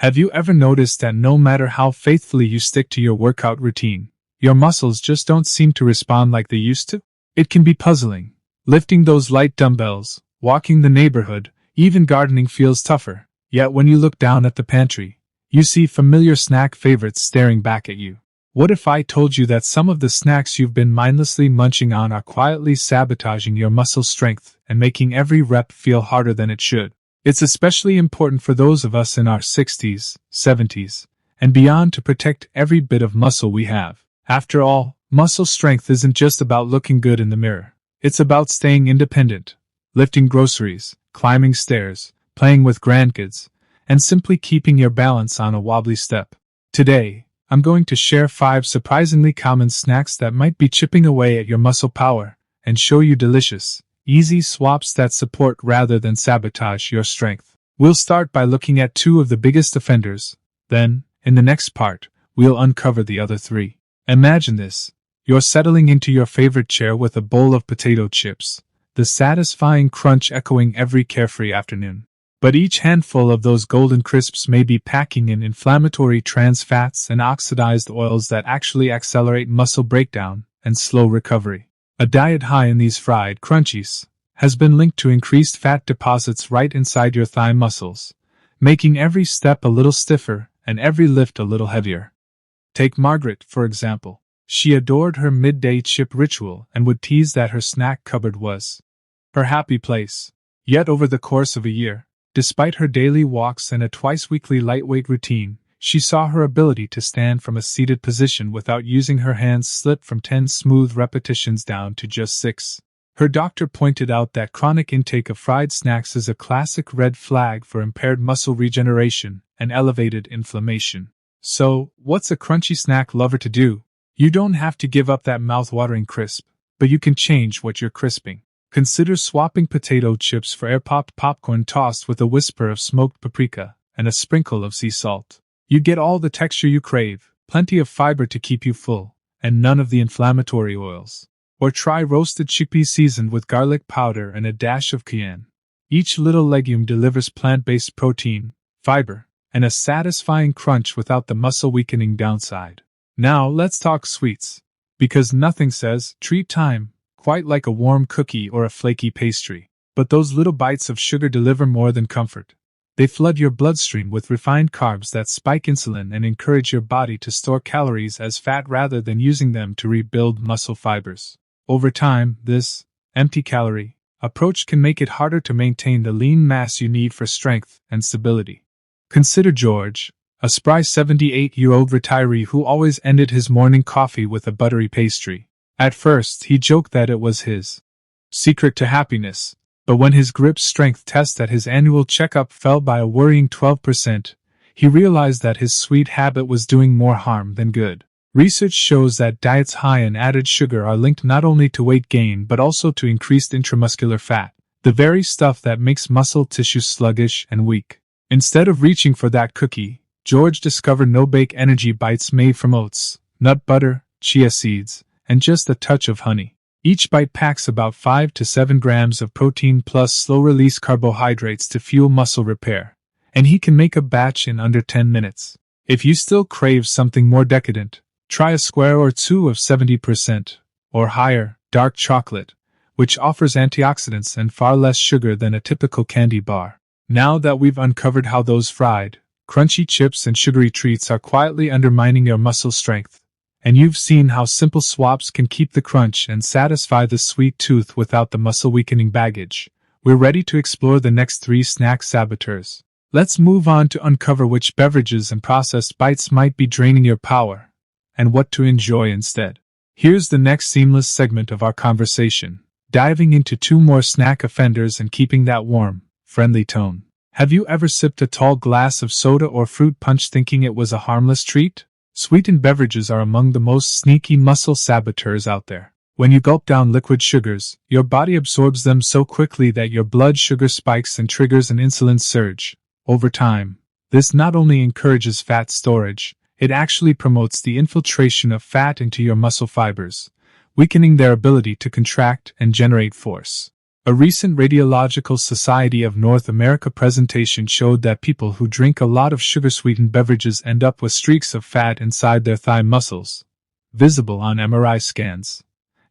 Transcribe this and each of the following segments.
Have you ever noticed that no matter how faithfully you stick to your workout routine, your muscles just don't seem to respond like they used to? It can be puzzling. Lifting those light dumbbells, walking the neighborhood, even gardening feels tougher. Yet when you look down at the pantry, you see familiar snack favorites staring back at you. What if I told you that some of the snacks you've been mindlessly munching on are quietly sabotaging your muscle strength and making every rep feel harder than it should? It's especially important for those of us in our 60s, 70s, and beyond to protect every bit of muscle we have. After all, muscle strength isn't just about looking good in the mirror. It's about staying independent, lifting groceries, climbing stairs, playing with grandkids, and simply keeping your balance on a wobbly step. Today, I'm going to share 5 surprisingly common snacks that might be chipping away at your muscle power and show you delicious, easy swaps that support rather than sabotage your strength. We'll start by looking at 2 of the biggest offenders. Then, in the next part, we'll uncover the other 3. Imagine this. You're settling into your favorite chair with a bowl of potato chips, the satisfying crunch echoing every carefree afternoon. But each handful of those golden crisps may be packing in inflammatory trans fats and oxidized oils that actually accelerate muscle breakdown and slow recovery. A diet high in these fried crunchies has been linked to increased fat deposits right inside your thigh muscles, making every step a little stiffer and every lift a little heavier. Take Margaret, for example. She adored her midday chip ritual and would tease that her snack cupboard was her happy place. Yet over the course of a year, despite her daily walks and a twice-weekly lightweight routine, she saw her ability to stand from a seated position without using her hands slip from 10 smooth repetitions down to just 6. Her doctor pointed out that chronic intake of fried snacks is a classic red flag for impaired muscle regeneration and elevated inflammation. So, what's a crunchy snack lover to do? You don't have to give up that mouth-watering crisp, but you can change what you're crisping. Consider swapping potato chips for air-popped popcorn tossed with a whisper of smoked paprika and a sprinkle of sea salt. You get all the texture you crave, plenty of fiber to keep you full, and none of the inflammatory oils. Or try roasted chickpeas seasoned with garlic powder and a dash of cayenne. Each little legume delivers plant-based protein, fiber, and a satisfying crunch without the muscle-weakening downside. Now let's talk sweets, because nothing says treat time quite like a warm cookie or a flaky pastry. But those little bites of sugar deliver more than comfort. They flood your bloodstream with refined carbs that spike insulin and encourage your body to store calories as fat rather than using them to rebuild muscle fibers. Over time, this empty-calorie approach can make it harder to maintain the lean mass you need for strength and stability. Consider George, a spry 78-year-old retiree who always ended his morning coffee with a buttery pastry. At first, he joked that it was his secret to happiness, but when his grip strength test at his annual checkup fell by a worrying 12%, he realized that his sweet habit was doing more harm than good. Research shows that diets high in added sugar are linked not only to weight gain but also to increased intramuscular fat, the very stuff that makes muscle tissue sluggish and weak. Instead of reaching for that cookie, George discovered no-bake energy bites made from oats, nut butter, chia seeds, and just a touch of honey. Each bite packs about 5 to 7 grams of protein plus slow-release carbohydrates to fuel muscle repair, and he can make a batch in under 10 minutes. If you still crave something more decadent, try a square or 2 of 70% or higher dark chocolate, which offers antioxidants and far less sugar than a typical candy bar. Now that we've uncovered how those fried, crunchy chips and sugary treats are quietly undermining your muscle strength, and you've seen how simple swaps can keep the crunch and satisfy the sweet tooth without the muscle-weakening baggage, we're ready to explore the next 3 snack saboteurs. Let's move on to uncover which beverages and processed bites might be draining your power, and what to enjoy instead. Here's the next seamless segment of our conversation, diving into 2 more snack offenders and keeping that warm, friendly tone. Have you ever sipped a tall glass of soda or fruit punch thinking it was a harmless treat? Sweetened beverages are among the most sneaky muscle saboteurs out there. When you gulp down liquid sugars, your body absorbs them so quickly that your blood sugar spikes and triggers an insulin surge. Over time, this not only encourages fat storage, it actually promotes the infiltration of fat into your muscle fibers, weakening their ability to contract and generate force. A recent Radiological Society of North America presentation showed that people who drink a lot of sugar-sweetened beverages end up with streaks of fat inside their thigh muscles, visible on MRI scans.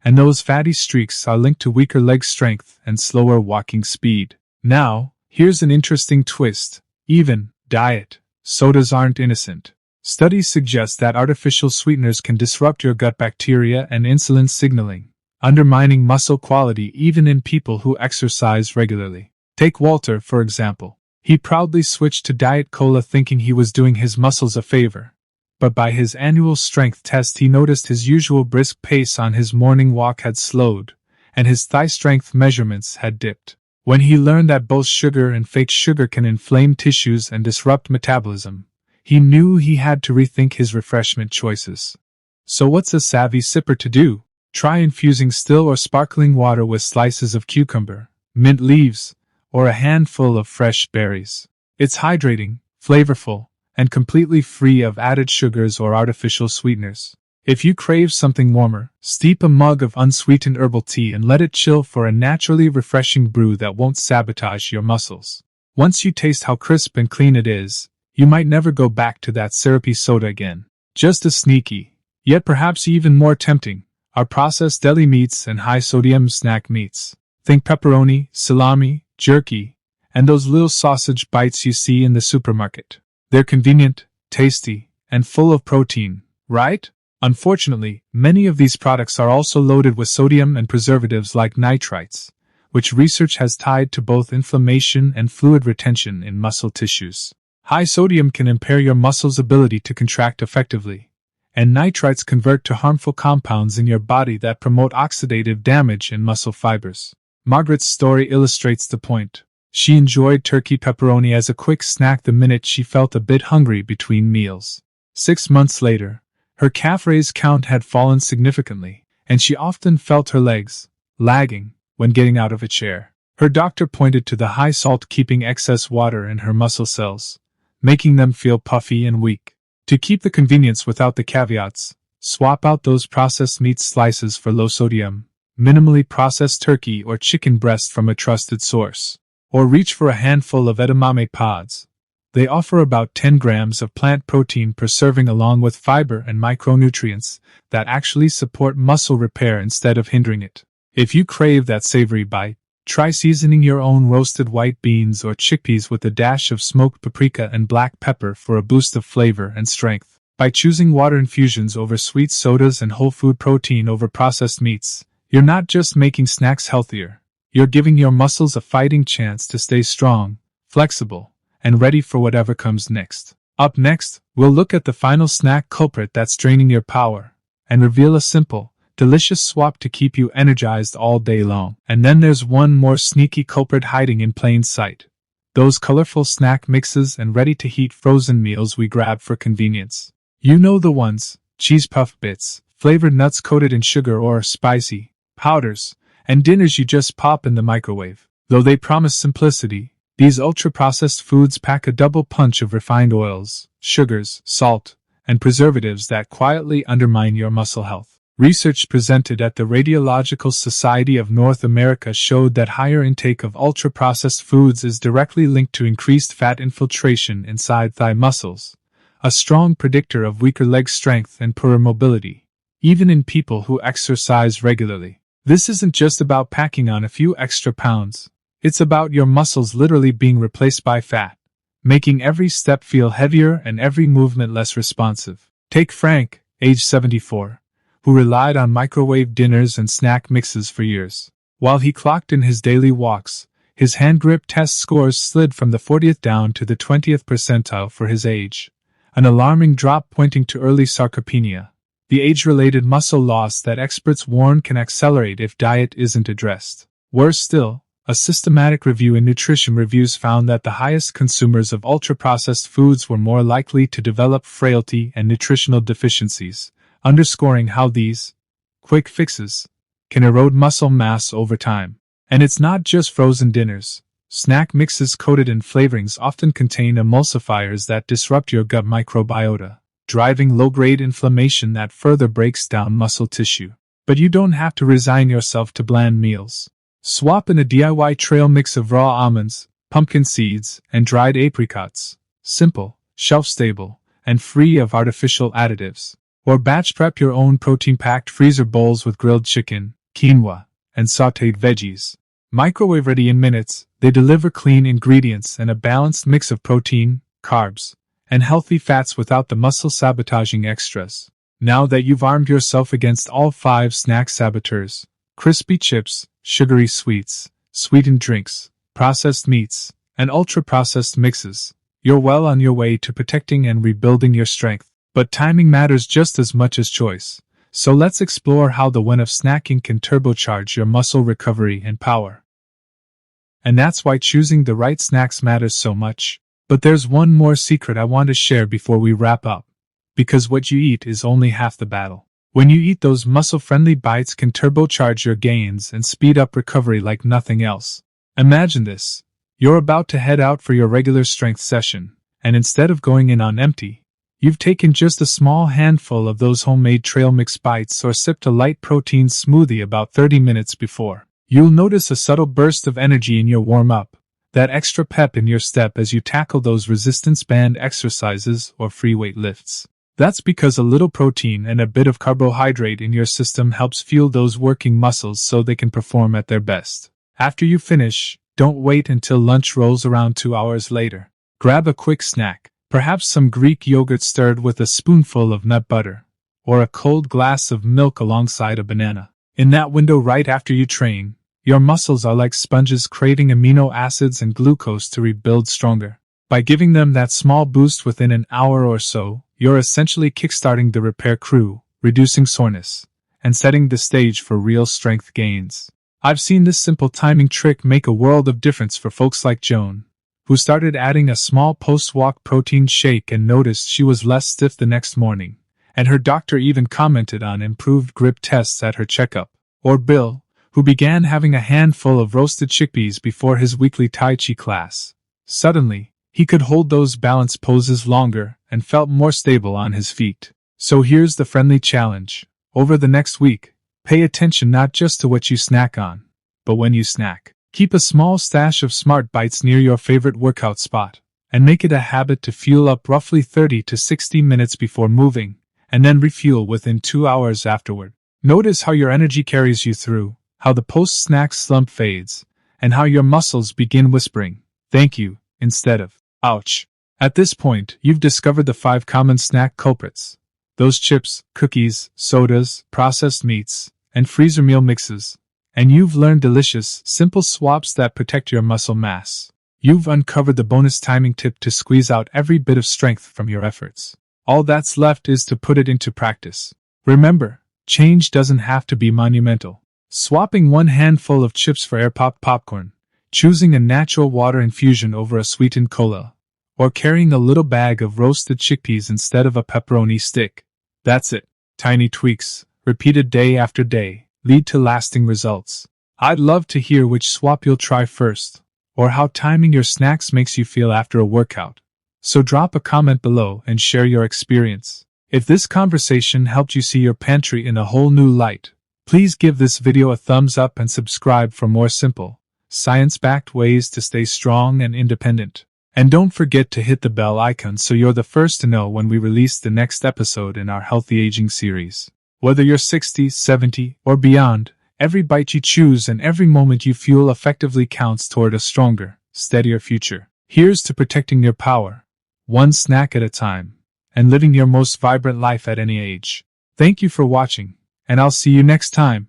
And those fatty streaks are linked to weaker leg strength and slower walking speed. Now, here's an interesting twist. Even diet sodas aren't innocent. Studies suggest that artificial sweeteners can disrupt your gut bacteria and insulin signaling, undermining muscle quality even in people who exercise regularly. Take Walter, for example. He proudly switched to Diet Cola thinking he was doing his muscles a favor. But by his annual strength test he noticed his usual brisk pace on his morning walk had slowed, and his thigh strength measurements had dipped. When he learned that both sugar and fake sugar can inflame tissues and disrupt metabolism, he knew he had to rethink his refreshment choices. So what's a savvy sipper to do? Try infusing still or sparkling water with slices of cucumber, mint leaves, or a handful of fresh berries. It's hydrating, flavorful, and completely free of added sugars or artificial sweeteners. If you crave something warmer, steep a mug of unsweetened herbal tea and let it chill for a naturally refreshing brew that won't sabotage your muscles. Once you taste how crisp and clean it is, you might never go back to that syrupy soda again. Just as sneaky, yet perhaps even more tempting, are processed deli meats and high-sodium snack meats. Think pepperoni, salami, jerky, and those little sausage bites you see in the supermarket. They're convenient, tasty, and full of protein, right? Unfortunately, many of these products are also loaded with sodium and preservatives like nitrites, which research has tied to both inflammation and fluid retention in muscle tissues. High sodium can impair your muscles' ability to contract effectively, and nitrites convert to harmful compounds in your body that promote oxidative damage in muscle fibers. Margaret's story illustrates the point. She enjoyed turkey pepperoni as a quick snack the minute she felt a bit hungry between meals. 6 months later, her calf raise count had fallen significantly, and she often felt her legs lagging when getting out of a chair. Her doctor pointed to the high salt keeping excess water in her muscle cells, making them feel puffy and weak. To keep the convenience without the caveats, swap out those processed meat slices for low-sodium, minimally processed turkey or chicken breast from a trusted source. Or reach for a handful of edamame pods. They offer about 10 grams of plant protein per serving along with fiber and micronutrients that actually support muscle repair instead of hindering it. If you crave that savory bite, try seasoning your own roasted white beans or chickpeas with a dash of smoked paprika and black pepper for a boost of flavor and strength. By choosing water infusions over sweet sodas and whole food protein over processed meats, you're not just making snacks healthier, you're giving your muscles a fighting chance to stay strong, flexible, and ready for whatever comes next. Up next, we'll look at the final snack culprit that's draining your power, and reveal a simple, delicious swap to keep you energized all day long. And then there's one more sneaky culprit hiding in plain sight. Those colorful snack mixes and ready-to-heat frozen meals we grab for convenience. You know the ones: cheese puff bits, flavored nuts coated in sugar or spicy powders, and dinners you just pop in the microwave. Though they promise simplicity, these ultra-processed foods pack a double punch of refined oils, sugars, salt, and preservatives that quietly undermine your muscle health. Research presented at the Radiological Society of North America showed that higher intake of ultra-processed foods is directly linked to increased fat infiltration inside thigh muscles, a strong predictor of weaker leg strength and poorer mobility, even in people who exercise regularly. This isn't just about packing on a few extra pounds. It's about your muscles literally being replaced by fat, making every step feel heavier and every movement less responsive. Take Frank, age 74, who relied on microwave dinners and snack mixes for years. While he clocked in his daily walks, his hand grip test scores slid from the 40th down to the 20th percentile for his age, an alarming drop pointing to early sarcopenia, the age-related muscle loss that experts warn can accelerate if diet isn't addressed. Worse still, a systematic review in Nutrition Reviews found that the highest consumers of ultra-processed foods were more likely to develop frailty and nutritional deficiencies, underscoring how these quick fixes can erode muscle mass over time. And it's not just frozen dinners. Snack mixes coated in flavorings often contain emulsifiers that disrupt your gut microbiota, driving low-grade inflammation that further breaks down muscle tissue. But you don't have to resign yourself to bland meals. Swap in a DIY trail mix of raw almonds, pumpkin seeds, and dried apricots. Simple, shelf-stable, and free of artificial additives. Or batch prep your own protein-packed freezer bowls with grilled chicken, quinoa, and sautéed veggies. Microwave ready in minutes, they deliver clean ingredients and a balanced mix of protein, carbs, and healthy fats without the muscle-sabotaging extras. Now that you've armed yourself against all 5 snack saboteurs, crispy chips, sugary sweets, sweetened drinks, processed meats, and ultra-processed mixes, you're well on your way to protecting and rebuilding your strength. But timing matters just as much as choice. So let's explore how the win of snacking can turbocharge your muscle recovery and power. And that's why choosing the right snacks matters so much. But there's one more secret I want to share before we wrap up. Because what you eat is only half the battle. When you eat, those muscle-friendly bites can turbocharge your gains and speed up recovery like nothing else. Imagine this. You're about to head out for your regular strength session, and instead of going in on empty, you've taken just a small handful of those homemade trail mix bites or sipped a light protein smoothie about 30 minutes before. You'll notice a subtle burst of energy in your warm-up, that extra pep in your step as you tackle those resistance band exercises or free weight lifts. That's because a little protein and a bit of carbohydrate in your system helps fuel those working muscles so they can perform at their best. After you finish, don't wait until lunch rolls around 2 hours later. Grab a quick snack. Perhaps some Greek yogurt stirred with a spoonful of nut butter, or a cold glass of milk alongside a banana. In that window right after you train, your muscles are like sponges craving amino acids and glucose to rebuild stronger. By giving them that small boost within an hour or so, you're essentially kickstarting the repair crew, reducing soreness, and setting the stage for real strength gains. I've seen this simple timing trick make a world of difference for folks like Joan, who started adding a small post-walk protein shake and noticed she was less stiff the next morning, and her doctor even commented on improved grip tests at her checkup. Or Bill, who began having a handful of roasted chickpeas before his weekly Tai Chi class. Suddenly, he could hold those balance poses longer and felt more stable on his feet. So here's the friendly challenge. Over the next week, pay attention not just to what you snack on, but when you snack. Keep a small stash of Smart Bites near your favorite workout spot, and make it a habit to fuel up roughly 30 to 60 minutes before moving, and then refuel within 2 hours afterward. Notice how your energy carries you through, how the post-snack slump fades, and how your muscles begin whispering, "Thank you," instead of, "Ouch." At this point, you've discovered the 5 common snack culprits. Those chips, cookies, sodas, processed meats, and freezer meal mixes. And you've learned delicious, simple swaps that protect your muscle mass. You've uncovered the bonus timing tip to squeeze out every bit of strength from your efforts. All that's left is to put it into practice. Remember, change doesn't have to be monumental. Swapping one handful of chips for air-popped popcorn, choosing a natural water infusion over a sweetened cola, or carrying a little bag of roasted chickpeas instead of a pepperoni stick. That's it. Tiny tweaks, repeated day after day, lead to lasting results. I'd love to hear which swap you'll try first, or how timing your snacks makes you feel after a workout. So drop a comment below and share your experience. If this conversation helped you see your pantry in a whole new light, please give this video a thumbs up and subscribe for more simple, science-backed ways to stay strong and independent. And don't forget to hit the bell icon so you're the first to know when we release the next episode in our Healthy Aging series. Whether you're 60, 70, or beyond, every bite you choose and every moment you fuel effectively counts toward a stronger, steadier future. Here's to protecting your power, one snack at a time, and living your most vibrant life at any age. Thank you for watching, and I'll see you next time.